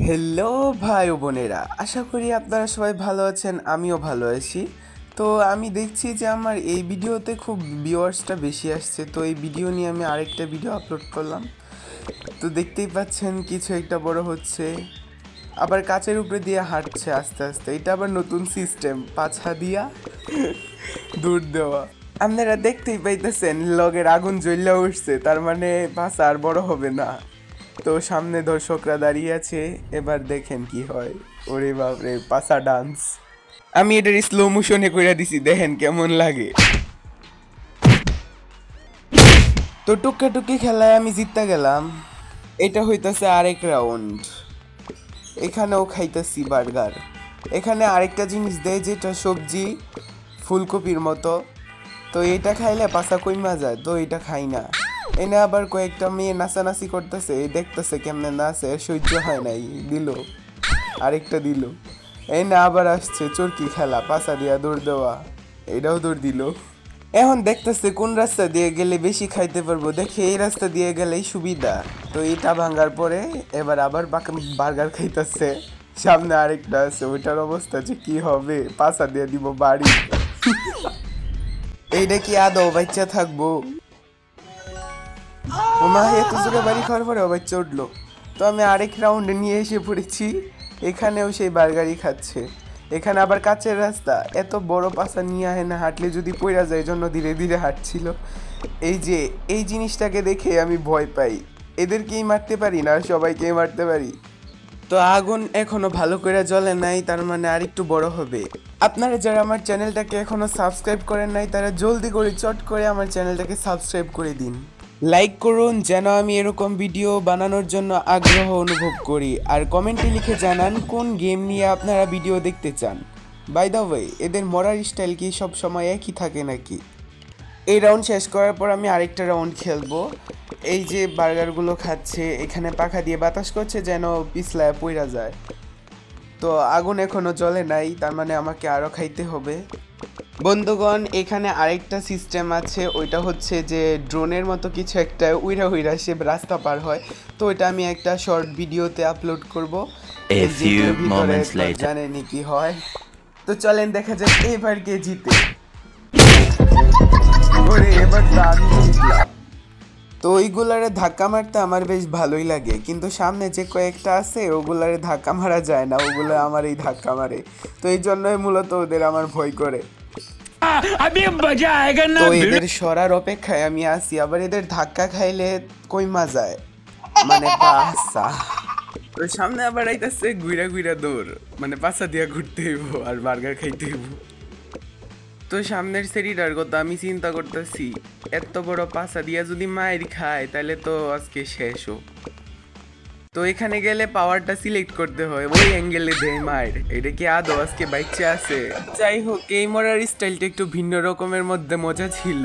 Hello ভাই ও বোনেরা, আশা করি আপনারা সবাই ভালো আছেন। আমিও ভালো আছি। তো আমি দেখছি যে আমার এই ভিডিওতে খুব ভিউয়ার্সটা বেশি আসছে, তো এই ভিডিও নিয়ে আমি আরেকটা ভিডিও আপলোড করলাম। তো দেখতেই পাচ্ছেন কিছু একটা বড় হচ্ছে, আবার কাচের উপরে দিয়ে হাঁটছে আস্তে আস্তে। এটা আবার নতুন সিস্টেম, পাছা দিয়া দূর দেওয়া। আপনারা দেখতেই পাইতেছেন লগের আগুন জ্বললে উঠছে, তার মানে পাছা আর বড় হবে না। তো সামনে দর্শকরা দাঁড়িয়ে আছে, এবার দেখেন কি হয়। ওরে বাপরে, পাসা ডান্স আমি এটার স্লো মোশনে কইরা দিছি, দেখেন কেমন লাগে। তো টুকা টুকি খেলায় আমি জিততে গেলাম। এটা হইতাছে আরেক রাউন্ড। এখানেও খাইতেছি বার্গার। এখানে আরেকটা জিনিস দেয় যেটা সবজি, ফুলকপির মতো। তো এটা খাইলে পাসা কইমা যায়, তো এটা খাই না। এনে আবার কয়েকটা মেয়ে নাচানাচি করতেছে, দেখতেছে কেমনে নাচে, সহ্য হয় নাই, দিল আরেকটা দিল। এনে আবার আসছে চরকি খেলা, পাসা দিয়া দৌড় দেওয়া, এটাও দৌড় দিল। এখন দেখতেছে কোন রাস্তা দিয়ে গেলে বেশি খাইতে পারবো, দেখে এই রাস্তা দিয়ে গেলেই সুবিধা। তো এটা ভাঙার পরে এবার আবার বার্গার খাইতেছে। সামনে আরেকটা আছে, ওইটার অবস্থা যে কি হবে, পাসা দিয়ে দিব বাড়ি। এইটা কি আদৌ বাচ্চা থাকবো? ওমা, এত জোরে বাড়ি খাওয়ার পরে বাচ্চা উঠলো। তো আমি আরেক রাউন্ডে নিয়ে এসে পড়েছি। এখানেও সেই বার্গারই খাচ্ছে। এখানে আবার কাচের রাস্তা, এত বড় পাশা নিয়ে আহে না, হাঁটলে যদি পড়া যায়, জন্য ধীরে ধীরে হাঁটছিল। এই জিনিসটাকে দেখে আমি ভয় পাই। এদেরকেই মারতে পারি না, সবাইকেই মারতে পারি। তো আগুন এখনো ভালো করে জ্বলে নাই, তার মানে আর একটু বড় হবে। আপনারা যারা আমার চ্যানেলটাকে এখনো সাবস্ক্রাইব করেন নাই, তারা জলদি করে চট করে আমার চ্যানেলটাকে সাবস্ক্রাইব করে দিন, লাইক করুন, যেন আমি এরকম ভিডিও বানানোর জন্য আগ্রহ অনুভব করি। আর কমেন্টে লিখে জানান কোন গেম নিয়ে আপনারা ভিডিও দেখতে চান। বাই দ্য ওয়ে, এদের মরার স্টাইল কি সব সময় একই থাকে নাকি? এই রাউন্ড শেষ করার পর আমি আরেকটা রাউন্ড খেলবো। এই যে বার্গারগুলো খাচ্ছে, এখানে পাখা দিয়ে বাতাস করছে যেন পিছলায় পইরা যায়। তো আগুন এখনো জ্বলে নাই, তার মানে আমাকে আরও খাইতে হবে। বন্ধুগণ, এখানে আরেকটা সিস্টেম আছে, ওইটা হচ্ছে যে ড্রোনের মতো কিছু একটা উইরা উইরা সে রাস্তা পার হয়। তো ওইটা আমি একটা শর্ট ভিডিওতে আপলোড করব। জানেনি কি হয়। তো চলেন দেখা যাক এবার কে জিতে। ওরে, এবার তো আমি জিতলাম। তো ওইগুলারে ধাক্কা মারতে আমার বেশ ভালোই লাগে, কিন্তু সামনে যে কয়েকটা আছে ওগুলারে ধাক্কা মারা যায় না, ওগুলো আমার এই ধাক্কা মারে। তো এই জন্যই মূলত ওদের আমার ভয় করে। তো এদের সরার অপেক্ষায় আমি আসি, আবার এদের ধাক্কা খাইলে কইমা যায়, মানে পাসা। তো সামনে আবার আইতাছে গুইরা গুইরা দৌড়, মানে পাসা দিয়া ঘুরতে হইব আর বার্গার খাইতে হইব। তো সামনের সেরিটার কথা আমি চিন্তা করতেছি, এত বড় পাসা দিয়া যদি মায়ের খায় তাহলে তো আজকে শেষও। তো এখানে গেলে পাওয়ারটা সিলেক্ট করতে হয়, ওই অ্যাঙ্গেলে দেয় মায়ের। এটা কি আদৌ আজকে বাইচে আছে? যাই হোক, এই মরার স্টাইলটা একটু ভিন্ন রকমের মধ্যে মজা ছিল।